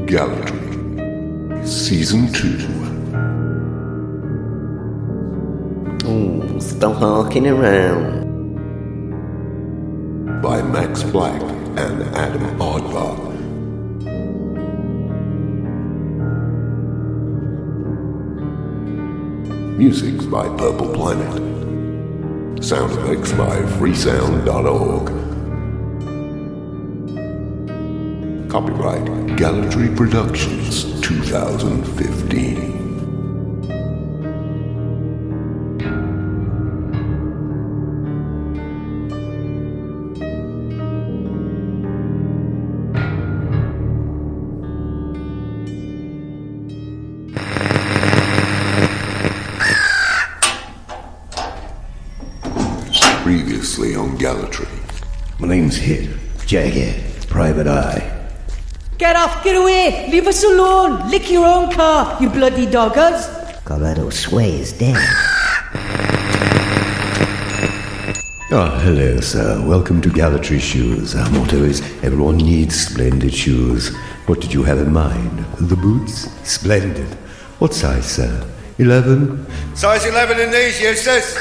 Gallery, Season 2. Oh, stop harking around. By Max Black and Adam Oddbach. Music by Purple Planet. Sound effects by freesound.org. Copyright Gallery Productions 2015. Previously on Gallery. My name's Hit, Jagged, Private Eye. Get off, get away, leave us alone, lick your own car, you bloody doggers. Colorado Sway is dead. Hello, sir. Welcome to Gallery Shoes. Our motto is everyone needs splendid shoes. What did you have in mind? The boots? Splendid. What size, sir? 11? Size 11 in these, Eustace.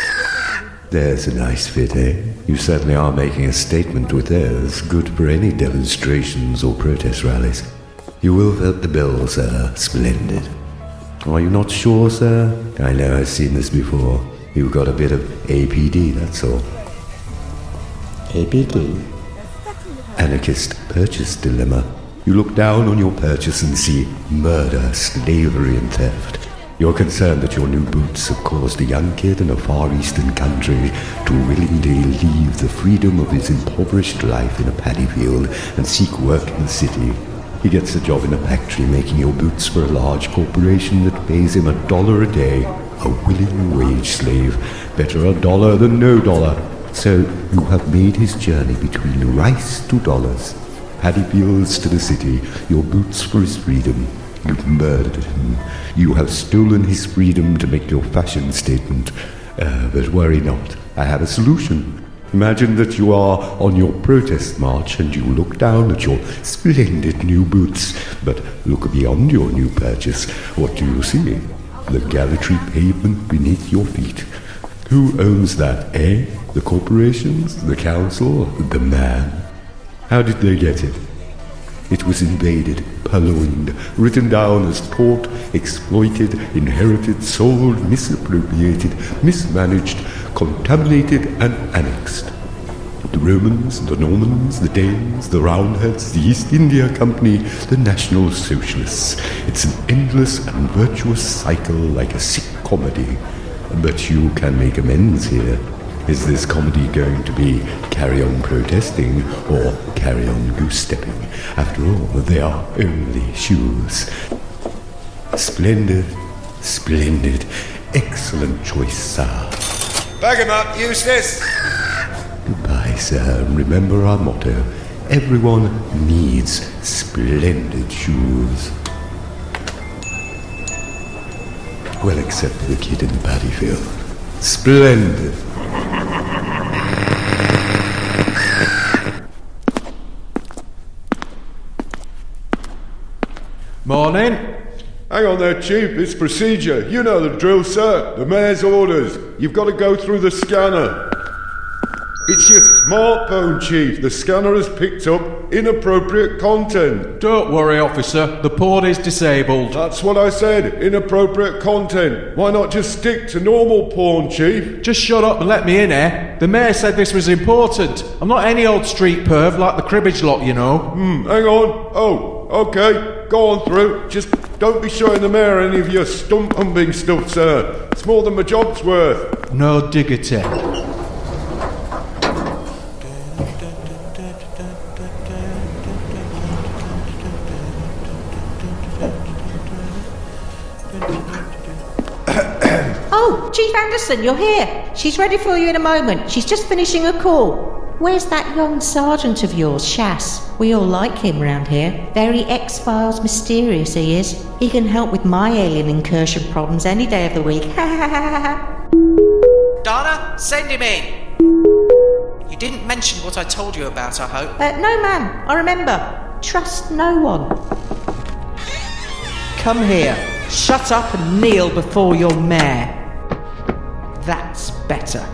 There's a nice fit, eh? You certainly are making a statement with those. Good for any demonstrations or protest rallies. You will vote the bill, sir. Splendid. Are you not sure, sir? I know I've seen this before. You've got a bit of APD, that's all. APD? Anarchist purchase dilemma. You look down on your purchase and see murder, slavery and theft. You're concerned that your new boots have caused a young kid in a far eastern country to willingly leave the freedom of his impoverished life in a paddy field and seek work in the city. He gets a job in a factory making your boots for a large corporation that pays him $1 a day. A willing wage slave. Better $1 than no dollar. So you have made his journey between rice to dollars. Paddy fields to the city. Your boots for his freedom. You've murdered him. You have stolen his freedom to make your fashion statement. But worry not. I have a solution. Imagine that you are on your protest march and you look down at your splendid new boots. But look beyond your new purchase. What do you see? The Gallery pavement beneath your feet. Who owns that, eh? The corporations? The council? The man? How did they get it? It was invaded, purloined, written down as taught, exploited, inherited, sold, misappropriated, mismanaged, contaminated, and annexed. The Romans, the Normans, the Danes, the Roundheads, the East India Company, the National Socialists. It's an endless and virtuous cycle like a sick comedy. But you can make amends here. Is this comedy going to be carry on protesting or carry on goose-stepping? After all, they are only shoes. Splendid, splendid, excellent choice, sir. Bag him up, Eustace. Goodbye, sir. Remember our motto. Everyone needs splendid shoes. Well, except for the kid in the paddy field. Splendid. Morning. Hang on there, Chief. It's procedure. You know the drill, sir. The mayor's orders. You've got to go through the scanner. It's your smartphone, Chief. The scanner has picked up inappropriate content. Don't worry, officer. The port is disabled. That's what I said. Inappropriate content. Why not just stick to normal porn, Chief? Just shut up and let me in, eh? The mayor said this was important. I'm not any old street perv like the cribbage lot, you know. Hang on. Oh, okay. Go on through. Just don't be showing the mayor any of your stump humping stuff, sir. It's more than my job's worth. No diggity. Oh, Chief Anderson, you're here. She's ready for you in a moment. She's just finishing a call. Where's that young sergeant of yours, Shas? We all like him round here. Very X-Files mysterious he is. He can help with my alien incursion problems any day of the week. Donna, send him in. You didn't mention what I told you about, I hope. No, ma'am. I remember. Trust no one. Come here. Shut up and kneel before your mare. That's better.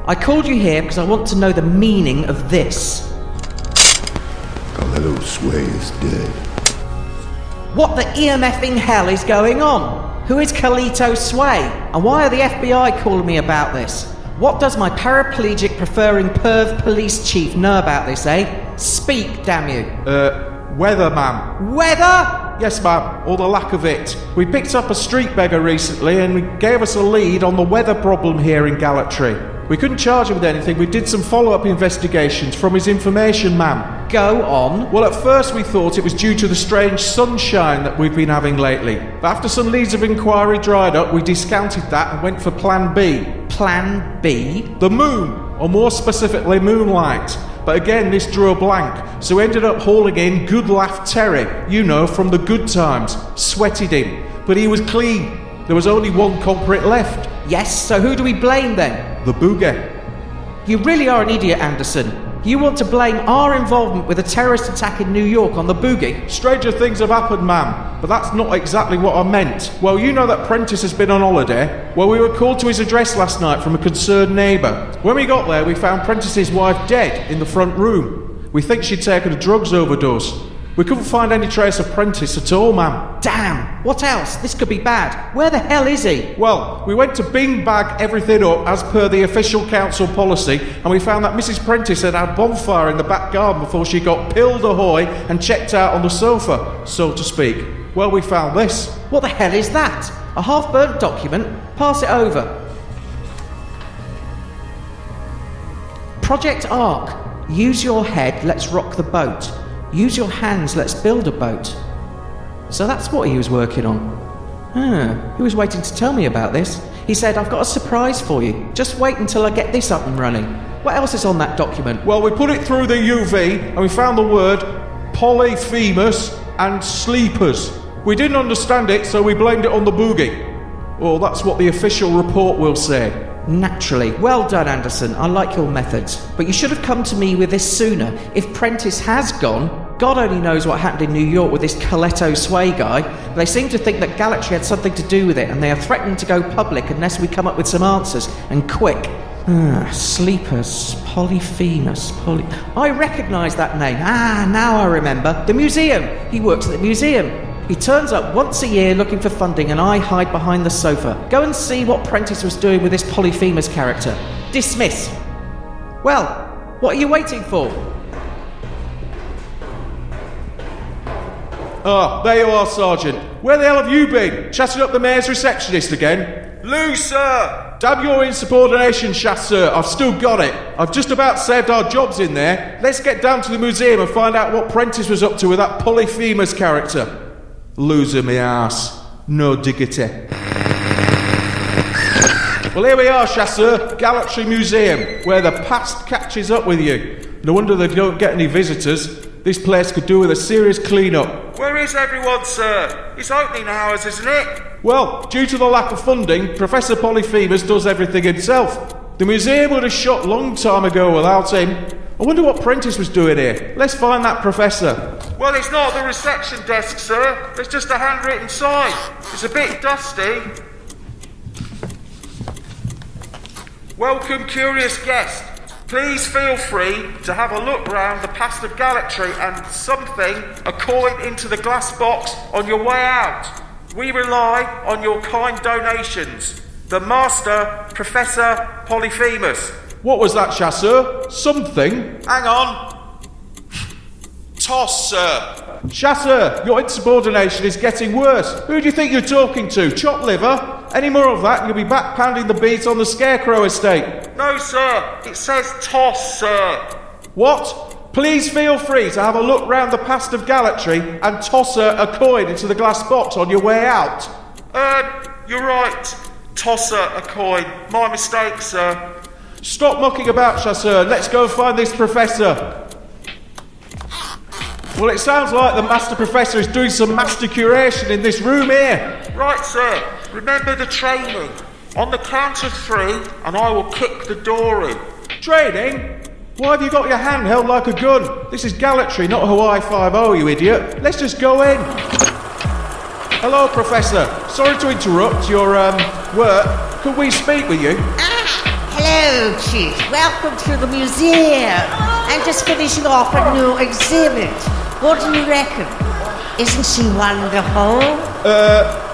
I called you here because I want to know the meaning of this. Carletto Sway is dead. What the EMFing hell is going on? Who is Carlito Sway? And why are the FBI calling me about this? What does my paraplegic preferring perv police chief know about this, eh? Speak, damn you. Weather, ma'am. Weather? Yes, ma'am, or the lack of it. We picked up a street beggar recently and he gave us a lead on the weather problem here in Gallatry. We couldn't charge him with anything. We did some follow-up investigations from his information, ma'am. Go on. Well, at first we thought it was due to the strange sunshine that we've been having lately. But after some leads of inquiry dried up, we discounted that and went for Plan B. Plan B? The moon, or more specifically moonlight. But again, this drew a blank, so we ended up hauling in Good Laugh Terry, you know, from the good times. Sweated him, but he was clean. There was only one culprit left. Yes, so who do we blame then? The booger. You really are an idiot, Anderson. You want to blame our involvement with a terrorist attack in New York on the boogie? Stranger things have happened, ma'am, but that's not exactly what I meant. Well, you know that Prentice has been on holiday. Well, we were called to his address last night from a concerned neighbour. When we got there, we found Prentice's wife dead in the front room. We think she'd taken a drugs overdose. We couldn't find any trace of Prentice at all, ma'am. Damn! What else? This could be bad. Where the hell is he? Well, we went to bing bag everything up as per the official council policy, and we found that Mrs. Prentice had had a bonfire in the back garden before she got pilled ahoy and checked out on the sofa, so to speak. Well, we found this. What the hell is that? A half-burnt document? Pass it over. Project Ark. Use your head, let's rock the boat. Use your hands, let's build a boat. So that's what he was working on. He was waiting to tell me about this. He said, I've got a surprise for you. Just wait until I get this up and running. What else is on that document? Well, we put it through the UV and we found the word polyphemus and sleepers. We didn't understand it, so we blamed it on the boogie. Well, that's what the official report will say. Naturally. Well done, Anderson. I like your methods. But you should have come to me with this sooner. If Prentice has gone, God only knows what happened in New York with this Carletto Sway guy. But they seem to think that Gallatry had something to do with it, and they are threatening to go public unless we come up with some answers, and quick. Sleepers, Polyphemus, I recognise that name. Now I remember. The museum. He works at the museum. He turns up once a year looking for funding and I hide behind the sofa. Go and see what Prentice was doing with this Polyphemus character. Dismiss. Well, what are you waiting for? There you are, Sergeant. Where the hell have you been? Chatting up the mayor's receptionist again? Lou, sir! Damn your insubordination, chasseur. I've still got it. I've just about saved our jobs in there. Let's get down to the museum and find out what Prentice was up to with that Polyphemus character. Loser me ass. No diggity. Well, here we are, chasseur. Gallatry Museum, where the past catches up with you. No wonder they don't get any visitors. This place could do with a serious clean-up. Where is everyone, sir? It's opening hours, isn't it? Well, due to the lack of funding, Professor Polyphemus does everything himself. The museum would have shut long time ago without him. I wonder what Prentice was doing here. Let's find that professor. Well, it's not the reception desk, sir. There's just a handwritten sign. It's a bit dusty. Welcome, curious guest. Please feel free to have a look round the past of Gallatry and something, a coin into the glass box on your way out. We rely on your kind donations. The Master, Professor Polyphemus. What was that, chasseur? Something? Hang on. Toss, sir. Chasseur, your insubordination is getting worse. Who do you think you're talking to? Chop liver? Any more of that and you'll be back pounding the beats on the Scarecrow estate. No, sir. It says toss, sir. What? Please feel free to have a look round the past of Gallatry and toss her a coin into the glass box on your way out. You're right. Toss her a coin. My mistake, sir. Stop mucking about, chasseur. Let's go and find this professor. Well, it sounds like the Master Professor is doing some master curation in this room here. Right, sir. Remember the training. On the count of 3, and I will kick the door in. Training? Why have you got your hand held like a gun? This is Gallatry, not Hawaii 5-0, you idiot. Let's just go in. Hello, Professor. Sorry to interrupt your work. Could we speak with you? Hello, Chief. Welcome to the museum. I'm just finishing off a new exhibit. What do you reckon? Isn't she wonderful?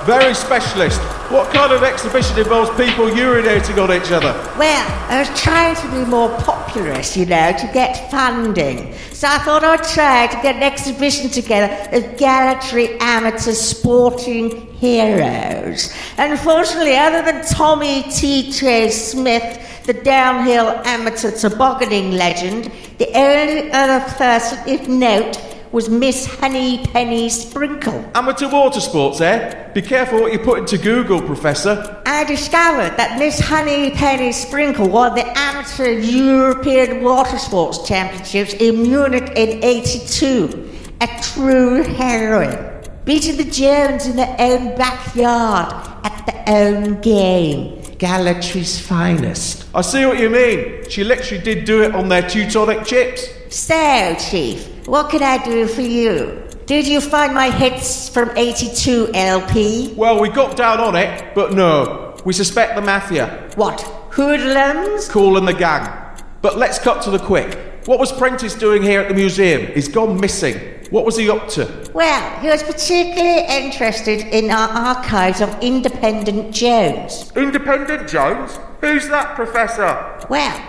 Very specialist. What kind of exhibition involves people urinating on each other? Well, I was trying to be more populous, to get funding. So I thought I'd try to get an exhibition together of Gallatry amateur sporting heroes. Unfortunately, other than Tommy T.J. Smith, the downhill amateur tobogganing legend, the only other person of note was Miss Honeypenny Sprinkle. Amateur water sports, eh? Be careful what you put into Google, Professor. I discovered that Miss Honeypenny Sprinkle won the Amateur European Water Sports Championships in Munich in '82. A true heroine. Beating the Jones in their own backyard at their own game. Gallatry's finest. I see what you mean. She literally did do it on their Teutonic chips. So, Chief, what can I do for you? Did you find my hits from '82 LP? Well, we got down on it, but no. We suspect the Mafia. What, hoodlums? Cool and the gang. But let's cut to the quick. What was Prentice doing here at the museum? He's gone missing. What was he up to? Well, he was particularly interested in our archives of Independent Jones. Independent Jones? Who's that, Professor? Well,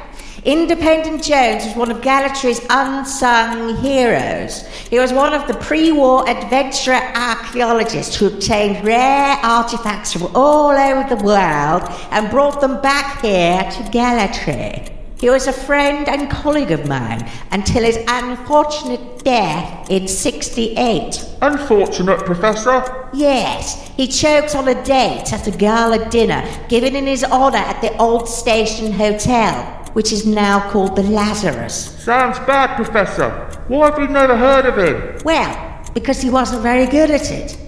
Independent Jones was one of Gallatry's unsung heroes. He was one of the pre-war adventurer archaeologists who obtained rare artifacts from all over the world and brought them back here to Gallatry. He was a friend and colleague of mine until his unfortunate death in '68. Unfortunate, Professor? Yes, he choked on a date at a gala dinner given in his honour at the Old Station Hotel, which is now called the Lazarus. Sounds bad, Professor. Why have we never heard of him? Well, because he wasn't very good at it.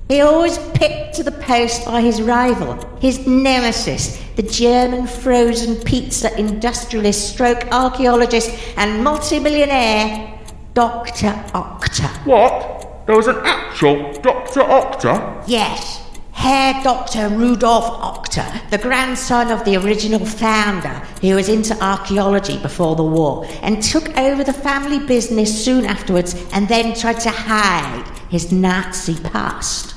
He always picked to the post by his rival, his nemesis, the German frozen pizza industrialist stroke archaeologist and multimillionaire, Dr. Octa. What? There was an actual Dr. Octa? Yes, Herr Dr. Rudolf Octa, the grandson of the original founder, who was into archaeology before the war and took over the family business soon afterwards and then tried to hide his Nazi past.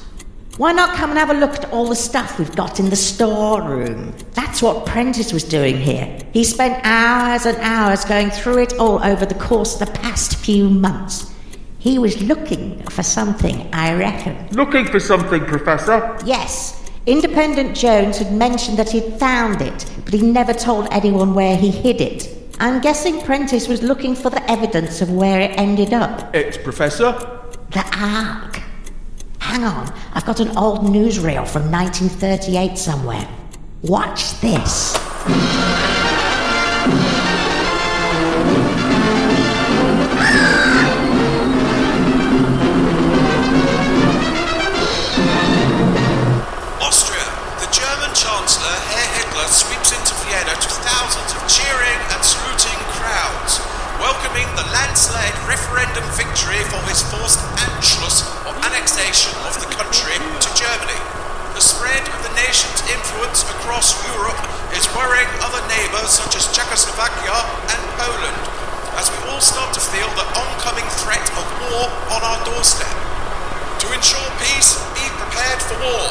Why not come and have a look at all the stuff we've got in the storeroom? That's what Prentice was doing here. He spent hours and hours going through it all over the course of the past few months. He was looking for something, I reckon. Looking for something, Professor? Yes. Independent Jones had mentioned that he'd found it, but he never told anyone where he hid it. I'm guessing Prentice was looking for the evidence of where it ended up. It's Professor? The Ark. Hang on, I've got an old newsreel from 1938 somewhere. Watch this. Austria. The German Chancellor, Herr Hitler, sweeps into Vienna to thousands of cheering and saluting crowds, welcoming the landslide referendum victory for his forced Anschluss or annexation of the country to Germany. The spread of the nation's influence across Europe is worrying other neighbours such as Czechoslovakia and Poland, as we all start to feel the oncoming threat of war on our doorstep. To ensure peace, be prepared for war.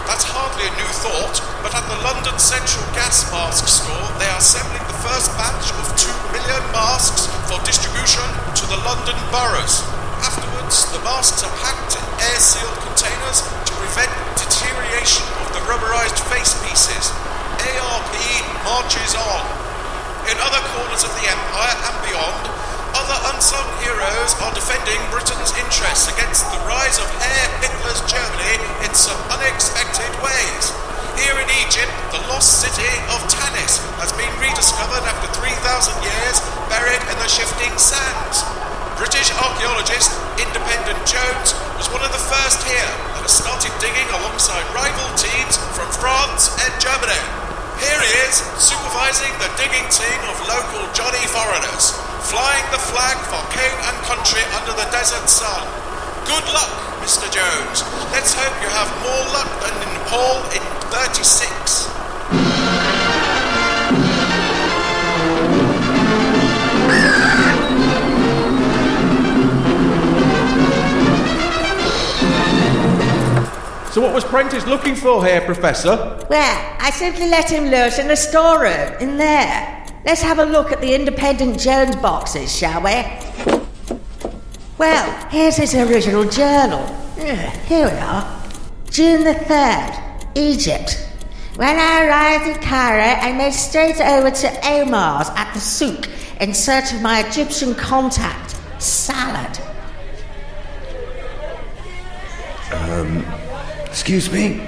That's hardly a new thought, but at the London Central Gas Mask Store, they are assembling the first batch of 2 million masks for distribution to the London boroughs. Afterwards, the masks are packed in air-sealed containers to prevent deterioration of the rubberized face pieces. ARP marches on. In other corners of the Empire and beyond, other unsung heroes are defending Britain's interests against the rise of Herr Hitler's Germany in some unexpected ways. Here in Egypt, the lost city of Tanis has been rediscovered after 3,000 years, buried in the shifting sands. British archaeologist Independent Jones was one of the first here and has started digging alongside rival teams from France and Germany. Here he is, supervising the digging team of local Johnny foreigners, flying the flag for king and country under the desert sun. Good luck! Mr. Jones. Let's hope you have more luck than in Nepal in 36. So what was Prentice looking for here, Professor? Well, I simply let him loose in the storeroom, in there. Let's have a look at the Independent Jones boxes, shall we? Well, here's his original journal. Here we are. June the 3rd, Egypt. When I arrived in Cairo, I made straight over to Omar's at the souk in search of my Egyptian contact, Salad. Excuse me?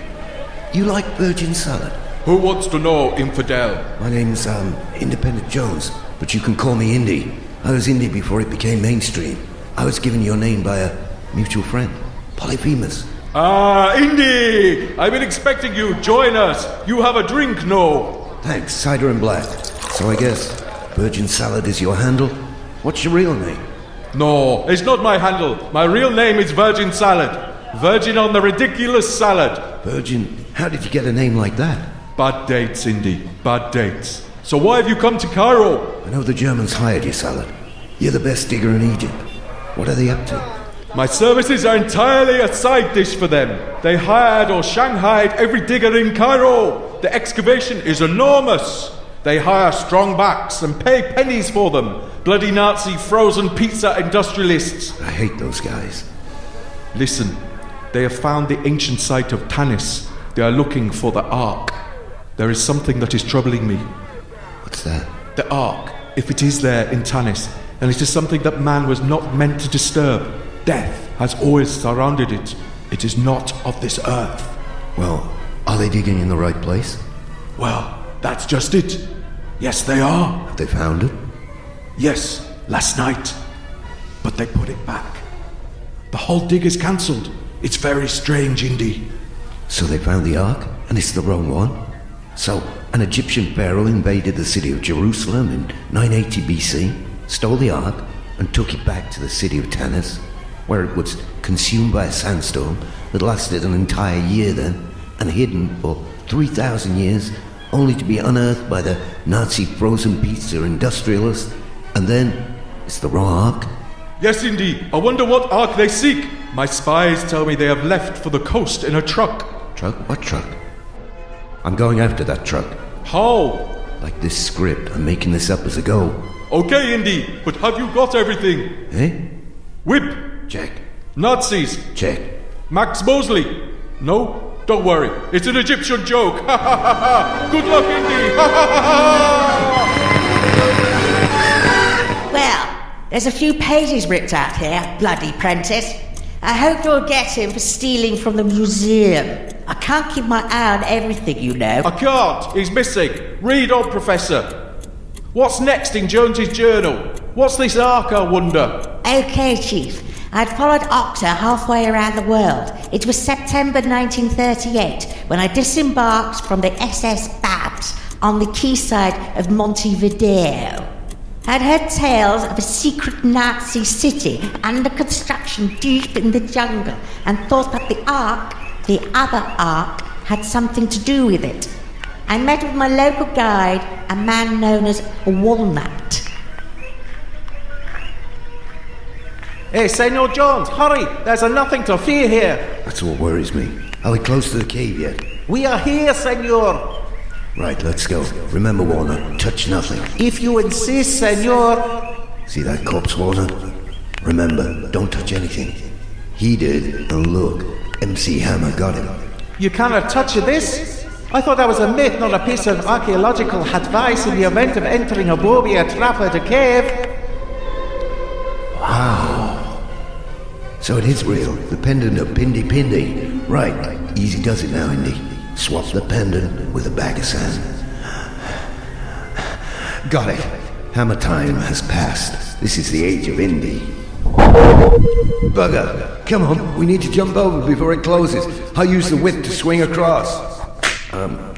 You like virgin salad? Who wants to know, infidel? My name's, Independent Jones, but you can call me Indy. I was Indy before it became mainstream. I was given your name by a mutual friend, Polyphemus. Ah, Indy! I've been expecting you. Join us. You have a drink, no? Thanks, cider and black. So I guess virgin salad is your handle? What's your real name? No, it's not my handle. My real name is Virgin Salad. Virgin on the ridiculous salad. Virgin? How did you get a name like that? Bad dates, Indy. Bad dates. So why have you come to Cairo? I know the Germans hired you, Salad. You're the best digger in Egypt. What are they up to? My services are entirely a side dish for them. They hired or shanghaied every digger in Cairo. The excavation is enormous. They hire strong backs and pay pennies for them. Bloody Nazi frozen pizza industrialists. I hate those guys. Listen, they have found the ancient site of Tanis. They are looking for the Ark. There is something that is troubling me. What's that? The Ark, if it is there in Tanis, and it is something that man was not meant to disturb. Death has always surrounded it. It is not of this earth. Well, are they digging in the right place? Well, that's just it. Yes, they are. Have they found it? Yes, last night. But they put it back. The whole dig is cancelled. It's very strange, Indy. So they found the Ark, and it's the wrong one? So, an Egyptian pharaoh invaded the city of Jerusalem in 980 BC, stole the Ark, and took it back to the city of Tanis, where it was consumed by a sandstorm that lasted an entire year then, and hidden for 3,000 years, only to be unearthed by the Nazi frozen pizza industrialists, and then it's the wrong Ark? Yes, Indy. I wonder what Ark they seek. My spies tell me they have left for the coast in a truck. Truck? What truck? I'm going after that truck. How? Like this script, I'm making this up as I go. Okay, Indy, but have you got everything? Eh? Whip. Check. Nazis. Check. Max Mosley. No? Don't worry. It's an Egyptian joke. Ha ha ha ha. Good luck, Indy. Ha ha ha ha. Well, there's a few pages ripped out here, bloody Prentice. I hope you'll get him for stealing from the museum. I can't keep my eye on everything, you know. I can't. He's missing. Read on, Professor. What's next in Jones's journal? What's this Ark, I wonder? Okay, Chief. I'd followed Octa halfway around the world. It was September 1938 when I disembarked from the SS Babs on the quayside of Montevideo. I'd heard tales of a secret Nazi city under construction deep in the jungle and thought that the Ark, the other Ark, had something to do with it. I met with my local guide, a man known as Walnut. Hey, Senor Jones, hurry! There's nothing to fear here. That's what worries me. Are we close to the cave yet? We are here, Senor. Right, let's go. Remember, Warner, touch nothing. If you insist, Senor. See that corpse, Warner? Remember, don't touch anything. He did, and look, MC Hammer got him. You cannot touch this? I thought that was a myth, not a piece of archaeological advice in the event of entering a booby trap at a cave. Wow. So it is real, the pendant of Pindi Pindi. Right, easy does it now, Indy. Swap the pendant with a bag of sand. Got it. Hammer time has passed. This is the age of Indy. Bugger, come on, we need to jump over before it closes. I'll use the whip to swing across.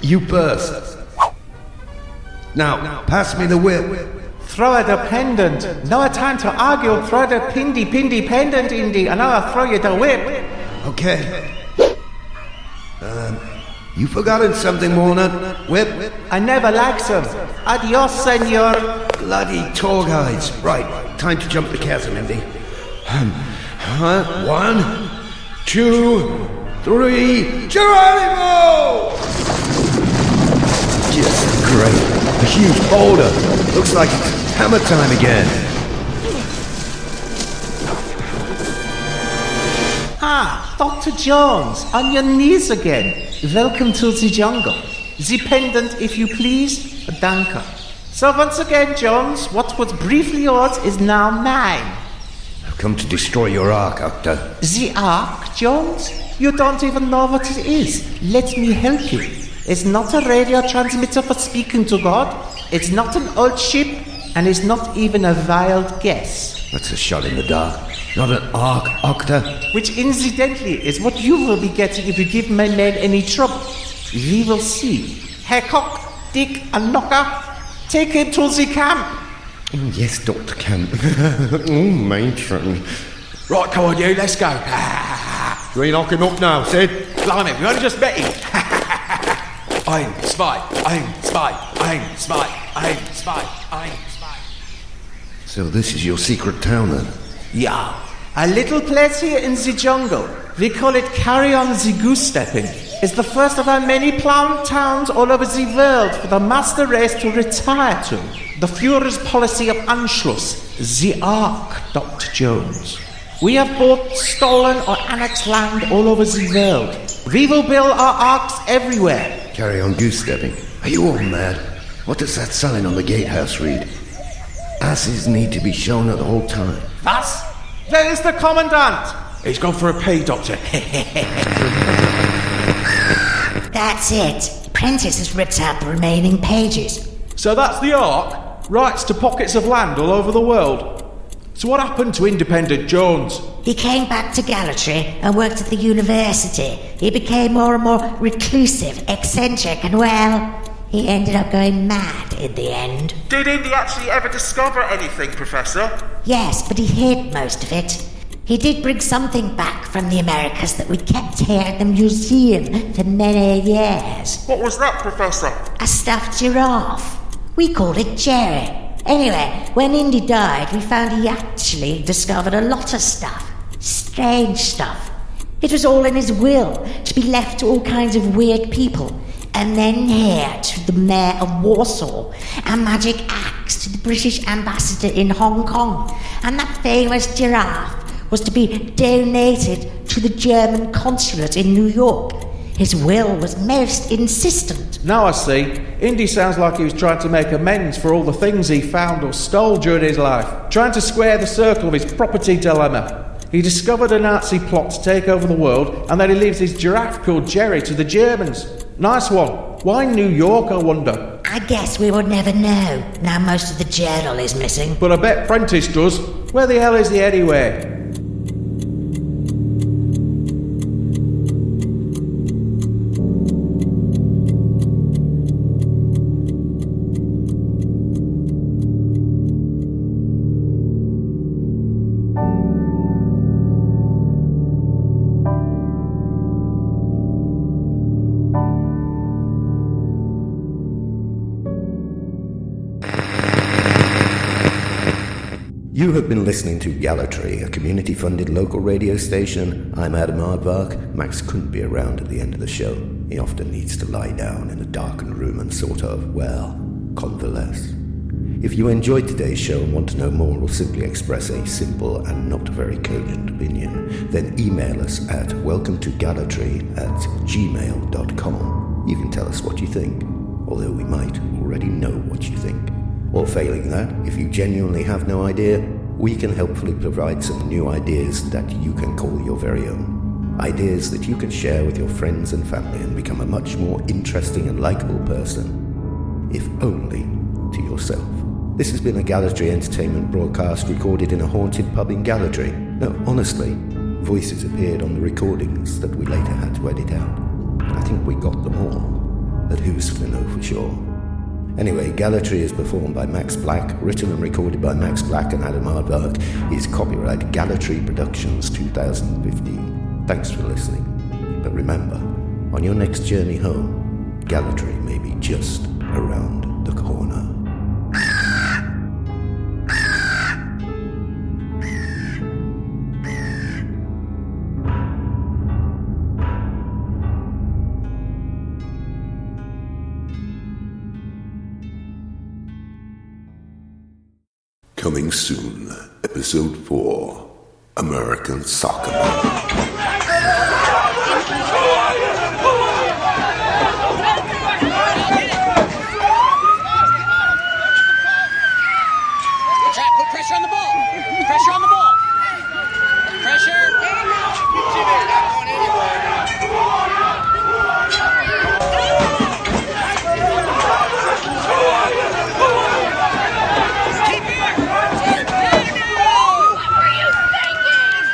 You first. Now, pass me the whip. Throw her the pendant. No time to argue. Throw the Pindi pendant, Indy, and I'll throw you the whip. Okay. You forgotten something, Walnut? Whip? I never liked them. Adios, senor. Bloody tour guides. Right, time to jump the chasm, Indy. 1, 2, 3, Geronimo! Just great. A huge boulder. Looks like it's hammer time again. Ah, Dr. Jones, on your knees again. Welcome to the jungle. The pendant, if you please. Danke. So once again, Jones, what was briefly yours is now mine. I've come to destroy your ark, Doctor. The Ark, Jones? You don't even know what it is. Let me help you. It's not a radio transmitter for speaking to God. It's not an old ship, and it's not even a wild guess. That's a shot in the dark. Not an ark, Octa. Which incidentally is what you will be getting if you give my men any trouble. We will see. Herr Cock, Dick and Knocker, take him to the camp. Yes, Dr. Camp. Matron. Right, come on, you, let's go. You ain't knock him up now, Sid. Blimey, we only just met him. Ein, zwei, ein, zwei, ein, zwei, ein, zwei, ein, zwei. So this is your secret town, then? Yeah. A little place here in the jungle. We call it Carry On the Goose Stepping. It's the first of our many planned towns all over the world for the master race to retire to. The Führer's policy of Anschluss. The Ark, Dr. Jones. We have bought, stolen or annexed land all over the world. We will build our arks everywhere. Carry on goose stepping. Are you all mad? What does that sign on the gatehouse read? Asses need to be shown at all time. Was? Where is the commandant? He's gone for a pee, Doctor. That's it. Prentice has ripped out the remaining pages. So that's the Ark? Rights to pockets of land all over the world. So what happened to Independent Jones? He came back to Gallatry and worked at the university. He became more and more reclusive, eccentric, and well, he ended up going mad in the end. Did Indy actually ever discover anything, Professor? Yes, but he hid most of it. He did bring something back from the Americas that we kept here at the museum for many years. What was that, Professor? A stuffed giraffe. We called it Jerry. Anyway, when Indy died, we found he actually discovered a lot of stuff. Strange stuff. It was all in his will, to be left to all kinds of weird people. And then here to the mayor of Warsaw, a magic axe to the British ambassador in Hong Kong, and that famous giraffe was to be donated to the German consulate in New York. His will was most insistent. Now I see. Indy sounds like he was trying to make amends for all the things he found or stole during his life, trying to square the circle of his property dilemma. He discovered a Nazi plot to take over the world, and then he leaves his giraffe called Jerry to the Germans. Nice one. Why New York, I wonder? I guess we would never know, now most of the journal is missing. But I bet Prentice does. Where the hell is he anyway? You have been listening to Gallatry, a community-funded local radio station. I'm Adam Aardvark. Max couldn't be around at the end of the show. He often needs to lie down in a darkened room and sort of, well, convalesce. If you enjoyed today's show and want to know more or simply express a simple and not very cogent opinion, then email us at welcometogallatry@gmail.com. You can tell us what you think, although we might already know what you think. Or failing that, if you genuinely have no idea, we can helpfully provide some new ideas that you can call your very own. Ideas that you can share with your friends and family and become a much more interesting and likable person, if only to yourself. This has been a Gallatry Entertainment broadcast recorded in a haunted pub in Gallatry. No, honestly, voices appeared on the recordings that we later had to edit out. I think we got them all, but who's to know for sure? Anyway, Gallatry is performed by Max Black, written and recorded by Max Black and Adam Aardvark. Is copyright Gallatry Productions 2015. Thanks for listening. But remember, on your next journey home, Gallatry may be just around the corner. Coming soon, Episode 4, American Soccer Man. Put pressure on the ball. Pressure on the ball. Pressure. Not going anywhere. Keep it. What were you thinking?